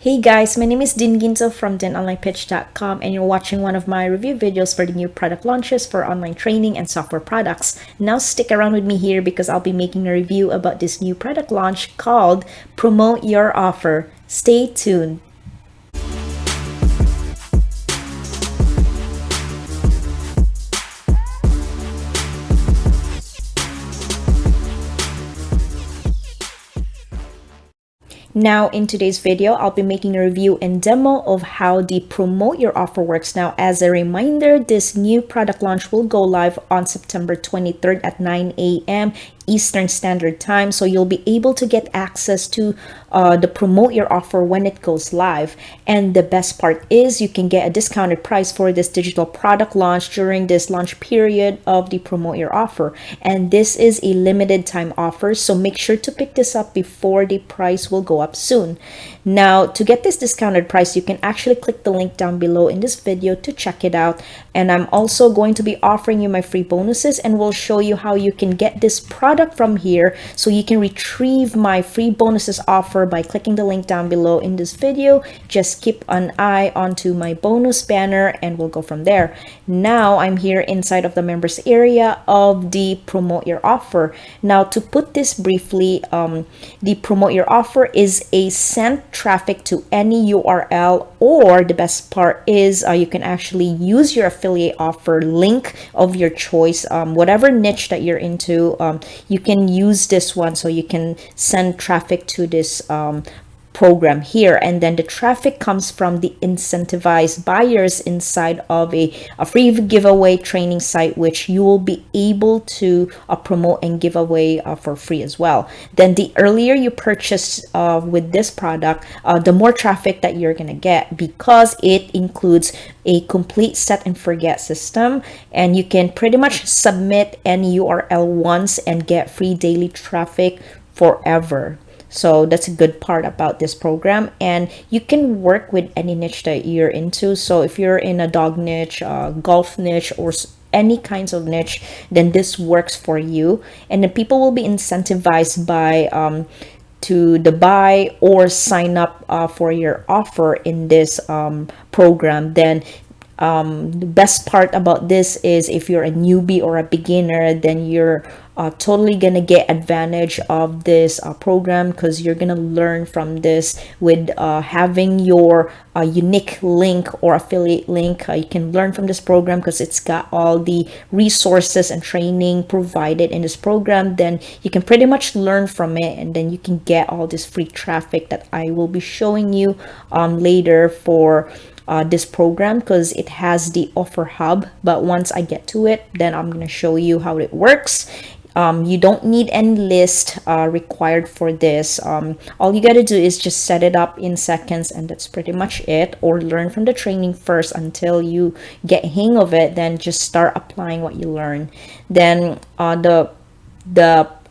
Hey guys, my name is Din Ginto from DinOnlinePitch.com and you're watching one of my review videos for the new product launches for online training and software products. Now stick around with me here because I'll be making a review about this new product launch called Promote Your Offer. Stay tuned. Now in today's video, I'll be making a review and demo of how the Promote Your Offer works. Now, as a reminder, this new product launch will go live on September 23rd at 9 a.m. Eastern Standard Time, so you'll be able to get access to the Promote Your Offer when it goes live. And the best part is you can get a discounted price for this digital product launch during this launch period of the Promote Your Offer. And this is a limited time offer, so make sure to pick this up before the price will go up soon. Now, to get this discounted price, you can actually click the link down below in this video to check it out. And I'm also going to be offering you my free bonuses, and we'll show you how you can get this product from here, so you can retrieve my free bonuses offer by clicking the link down below in this video. Just keep an eye onto my bonus banner and we'll go from there. Now I'm here inside of the members area of the Promote Your Offer. Now, to put this briefly, the Promote Your Offer is a send traffic to any URL, or the best part is you can actually use your affiliate offer link of your choice, whatever niche that you're into. You can use this one, so you can send traffic to this program here, and then the traffic comes from the incentivized buyers inside of a free giveaway training site, which you will be able to promote and give away for free as well. Then the earlier you purchase with this product, the more traffic that you're gonna get, because it includes a complete set and forget system, and you can pretty much submit any URL once and get free daily traffic forever. So that's a good part about this program, and you can work with any niche that you're into. So if you're in a dog niche, golf niche, or any kinds of niche, then this works for you. And then people will be incentivized by to the buy or sign up for your offer in this program. Then the best part about this is if you're a newbie or a beginner, then you're totally gonna get advantage of this program, because you're gonna learn from this with having your unique link or affiliate link. You can learn from this program because it's got all the resources and training provided in this program. Then you can pretty much learn from it, and then you can get all this free traffic that I will be showing you later for this program, because it has the offer hub. But once I get to it, then I'm going to show you how it works. You don't need any list required for this. All you got to do is just set it up in seconds, and that's pretty much it. Or learn from the training first until you get hang of it, then just start applying what you learn. Then the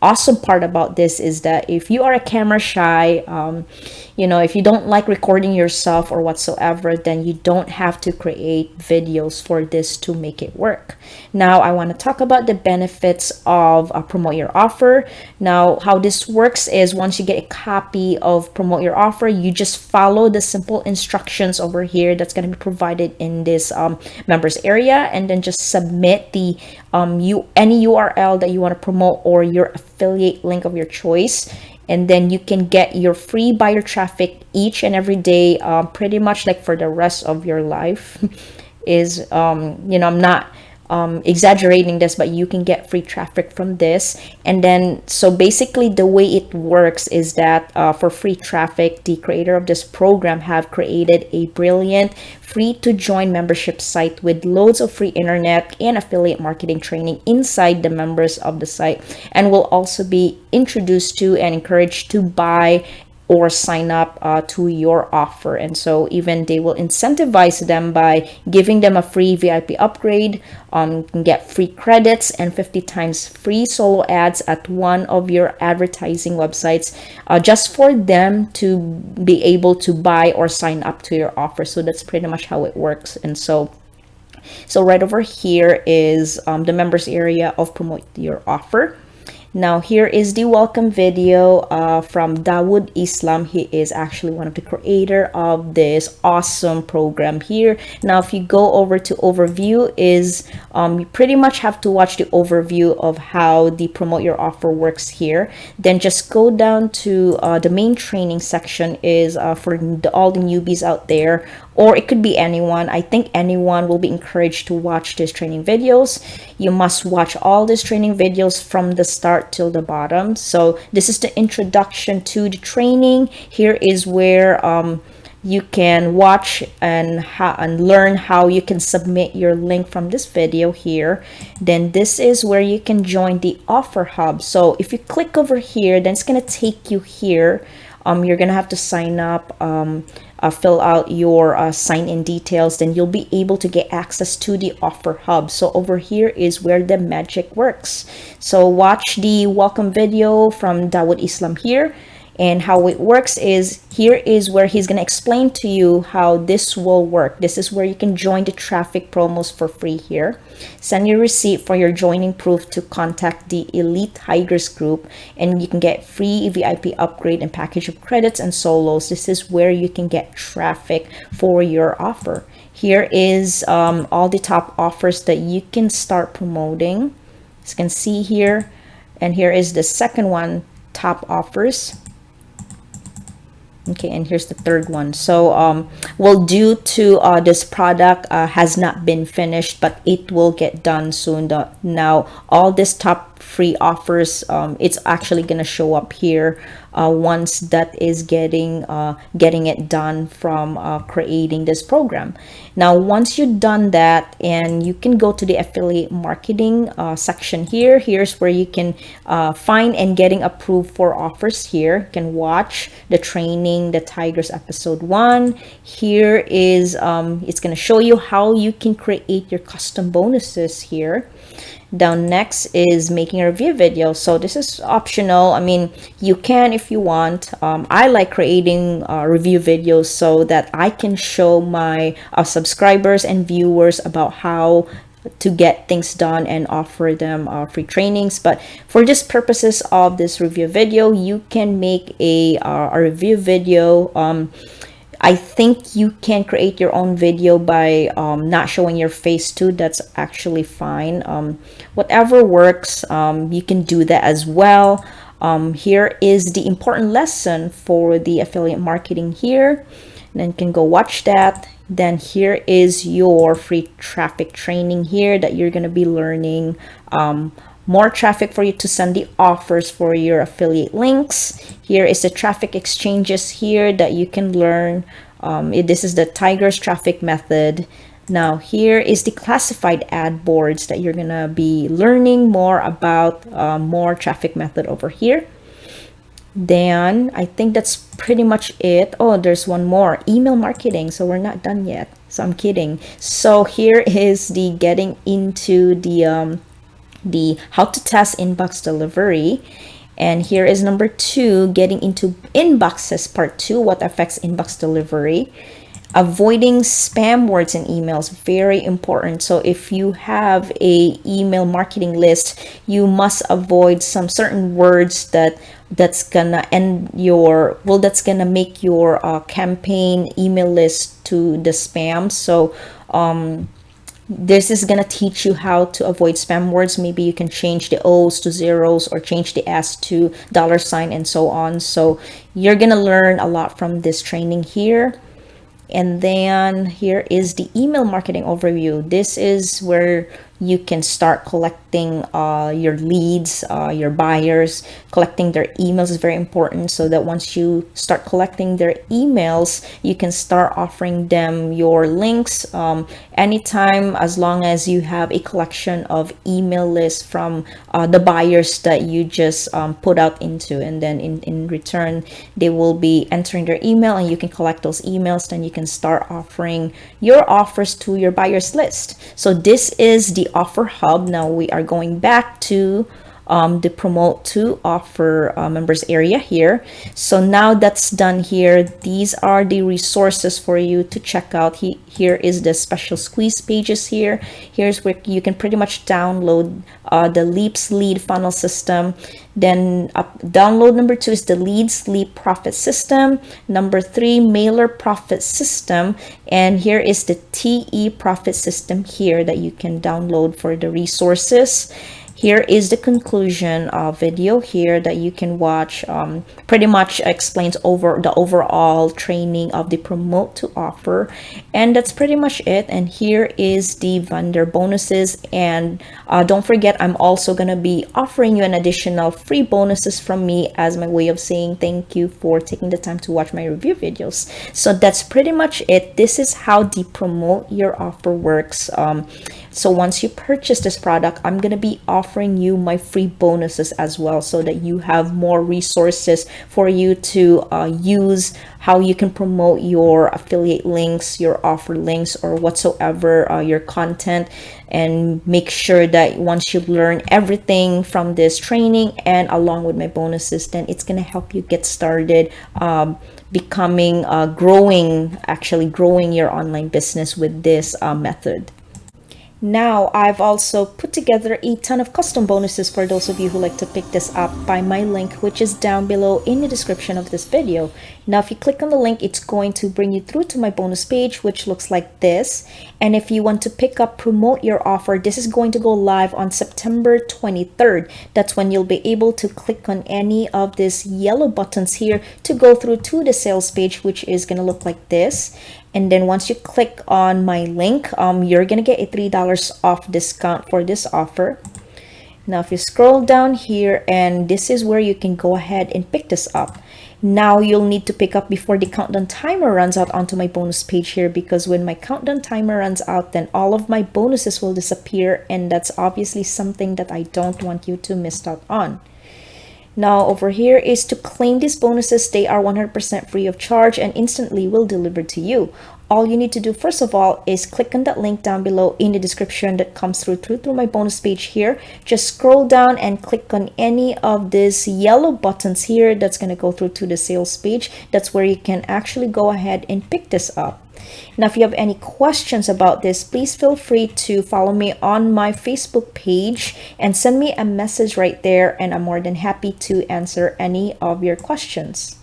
awesome part about this is that if you are a camera shy, if you don't like recording yourself or whatsoever, then you don't have to create videos for this to make it work. Now I want to talk about the benefits of Promote Your Offer. Now, how this works is once you get a copy of Promote Your Offer, you just follow the simple instructions over here that's going to be provided in this members area, and then just submit the any URL that you want to promote or your affiliate link of your choice. And then you can get your free buyer traffic each and every day, pretty much like for the rest of your life. Is I'm not exaggerating this, but you can get free traffic from this. And then, so basically the way it works is that for free traffic, the creator of this program have created a brilliant free to join membership site with loads of free internet and affiliate marketing training inside the members of the site, and will also be introduced to and encouraged to buy or sign up to your offer. And so even they will incentivize them by giving them a free VIP upgrade, you can get free credits and 50 times free solo ads at one of your advertising websites, just for them to be able to buy or sign up to your offer. So that's pretty much how it works. And so right over here is the members area of Promote Your Offer. Now here is the welcome video from Dawood Islam. He is actually one of the creator of this awesome program here. Now if you go over to overview, is you pretty much have to watch the overview of how the promote your offer works here. Then just go down to the main training section is for all the newbies out there, or it could be anyone. I think anyone will be encouraged to watch these training videos. You must watch all these training videos from the start till the bottom. So this is the introduction to the training. Here is where you can watch and learn how you can submit your link from this video here. Then this is where you can join the offer hub. So if you click over here, then it's going to take you here. You're gonna have to sign up, fill out your sign-in details, then you'll be able to get access to the offer hub. So over here is where the magic works. So watch the welcome video from Dawood Islam here. And how it works is, here is where he's going to explain to you how this will work. This is where you can join the traffic promos for free here. Send your receipt for your joining proof to contact the Elite Tigers group, and you can get free VIP upgrade and package of credits and solos. This is where you can get traffic for your offer. Here is all the top offers that you can start promoting. As you can see here, and here is the second one, top offers. Okay, and here's the third one. So well, due to this product has not been finished, but it will get done soon. Now all this top free offers, it's actually gonna show up here once that is getting it done from creating this program. Now once you've done that, and you can go to the affiliate marketing section here. Here's where you can find and getting approved for offers here. You can watch the training, the Tigers episode 1. Here is it's going to show you how you can create your custom bonuses here. Down next is making a review video. So this is optional. I mean, you can if you want. I like creating review videos so that I can show my subscribers and viewers about how to get things done and offer them free trainings. But for just purposes of this review video, you can make a review video. I think you can create your own video by not showing your face too. That's actually fine. Whatever works, you can do that as well. Here is the important lesson for the affiliate marketing here. And then you can go watch that. Then here is your free traffic training here that you're going to be learning more traffic for you to send the offers for your affiliate links. Here is the traffic exchanges here that you can learn. This is the Tigers traffic method. Now here is the classified ad boards that you're gonna be learning more about, more traffic method over here. Then I think that's pretty much it. Oh, there's one more, email marketing. So we're not done yet. So I'm kidding. So here is the getting into the how to test inbox delivery. And here is number 2, getting into inboxes part 2, what affects inbox delivery. Avoiding spam words in emails, very important. So if you have a email marketing list, you must avoid some certain words that's gonna end your, well, that's gonna make your campaign email list to the spam. So this is gonna teach you how to avoid spam words. Maybe you can change the O's to zeros or change the S to $, and so on. So you're gonna learn a lot from this training here. And then here is the email marketing overview. This is where you can start collecting your leads, your buyers. Collecting their emails is very important, so that once you start collecting their emails, you can start offering them your links anytime, as long as you have a collection of email lists from the buyers that you just put out into, and then in return they will be entering their email, and you can collect those emails. Then you can start offering your offers to your buyers list. So this is the offer hub. Now we are going back to the promote to offer members area here. So now that's done here, these are the resources for you to check out. Here is the special squeeze pages here. Here's where you can pretty much download the Leaps lead funnel system. Then download number 2 is the Leads Lead Profit System. Number 3, Mailer Profit System. And here is the TE Profit System here that you can download for the resources. Here is the conclusion video here that you can watch. Pretty much explains over the overall training of the promote to offer, and that's pretty much it. And here is the vendor bonuses, and don't forget, I'm also gonna be offering you an additional free bonuses from me as my way of saying thank you for taking the time to watch my review videos. So that's pretty much it. This is how the promote your offer works. So once you purchase this product, I'm going to be offering you my free bonuses as well, so that you have more resources for you to use, how you can promote your affiliate links, your offer links, or whatsoever your content. And make sure that once you learn everything from this training and along with my bonuses, then it's going to help you get started becoming growing your online business with this method. Now, I've also put together a ton of custom bonuses for those of you who like to pick this up by my link, which is down below in the description of this video. Now, if you click on the link, it's going to bring you through to my bonus page, which looks like this. And if you want to pick up promote your offer, this is going to go live on September 23rd. That's when you'll be able to click on any of these yellow buttons here to go through to the sales page, which is going to look like this. And then once you click on my link, you're gonna get a $3 off discount for this offer. Now, if you scroll down here, and this is where you can go ahead and pick this up. Now, you'll need to pick up before the countdown timer runs out onto my bonus page here, because when my countdown timer runs out, then all of my bonuses will disappear, and that's obviously something that I don't want you to miss out on. Now, over here is to claim these bonuses. They are 100% free of charge and instantly will deliver to you. All you need to do first of all is click on that link down below in the description that comes through my bonus page here. Just scroll down and click on any of these yellow buttons here. That's going to go through to the sales page. That's where you can actually go ahead and pick this up. Now, if you have any questions about this, please feel free to follow me on my Facebook page and send me a message right there, and I'm more than happy to answer any of your questions.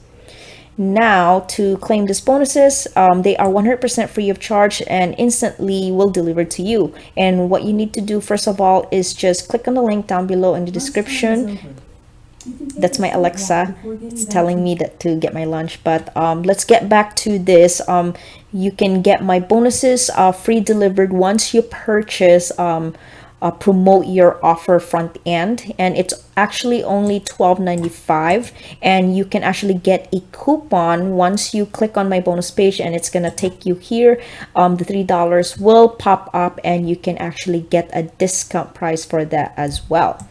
Now, to claim these bonuses, they are 100% free of charge and instantly will deliver to you. And what you need to do first of all is just click on the link down below in the description. That's my Alexa. It's telling me that to get my lunch. But let's get back to this. You can get my bonuses free delivered once you purchase promote your offer front end, and it's actually only $12.95, and you can actually get a coupon once you click on my bonus page, and it's gonna take you here. The $3 will pop up, and you can actually get a discount price for that as well.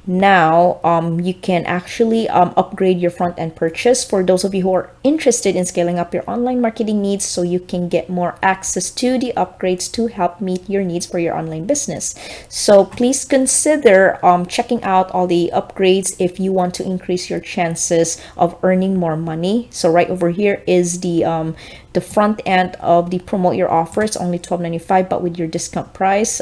Now, you can actually upgrade your front end purchase for those of you who are interested in scaling up your online marketing needs, so you can get more access to the upgrades to help meet your needs for your online business. So please consider checking out all the upgrades if you want to increase your chances of earning more money. So right over here is the front end of the promote your offer. It's only $12.95, but with your discount price,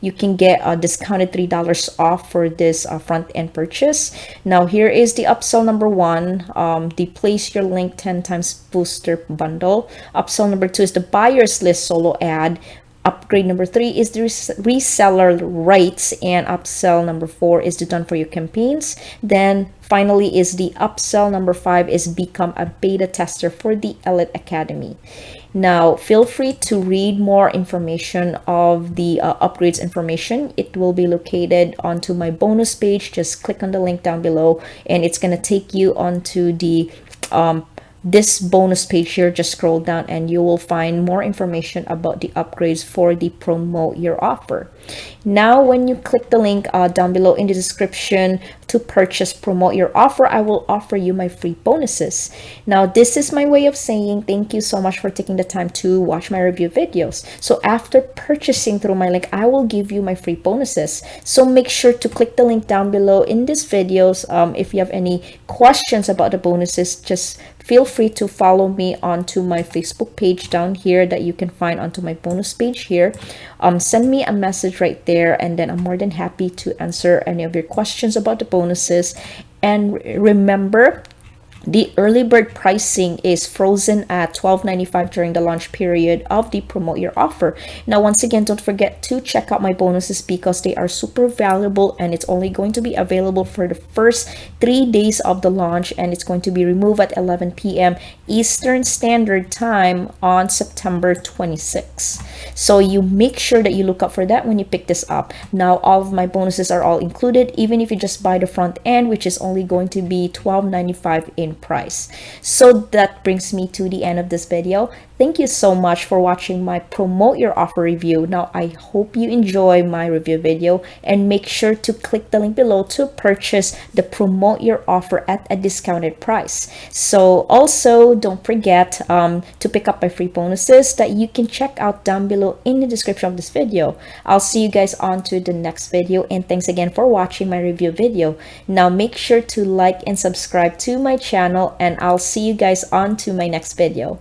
you can get a discounted $3 off for this front end purchase. Now, here is the upsell number 1, the place your link 10 times booster bundle. Upsell number 2 is the buyers list solo ad. Upgrade number 3 is the reseller rights, and upsell number 4 is the done for you campaigns. Then finally is the upsell number 5 is become a beta tester for the Elite Academy. Now, feel free to read more information of the upgrades information. It will be located onto my bonus page. Just click on the link down below, and it's going to take you onto the this bonus page here, just scroll down and you will find more information about the upgrades for the promote your offer. Now when you click the link down below in the description to purchase promote your offer, I will offer you my free bonuses. Now this is my way of saying thank you so much for taking the time to watch my review videos. So after purchasing through my link, I will give you my free bonuses. So make sure to click the link down below in this videos. If you have any questions about the bonuses, just feel free to follow me onto my Facebook page down here that you can find onto my bonus page here. Send me a message right there, and then I'm more than happy to answer any of your questions about the bonuses. And remember, the early bird pricing is frozen at $12.95 during the launch period of the promote your offer. Now, once again, don't forget to check out my bonuses because they are super valuable, and it's only going to be available for the first 3 days of the launch, and it's going to be removed at 11 p.m. Eastern Standard Time on September 26. So you make sure that you look up for that when you pick this up. Now, all of my bonuses are all included, even if you just buy the front end, which is only going to be $12.95 in price. So that brings me to the end of this video. Thank you so much for watching my promote your offer review. Now I hope you enjoy my review video, and make sure to click the link below to purchase the promote your offer at a discounted price. So also don't forget to pick up my free bonuses that you can check out down below in the description of this video. I'll see you guys on to the next video, and thanks again for watching my review video. Now make sure to like and subscribe to my channel, and I'll see you guys on to my next video.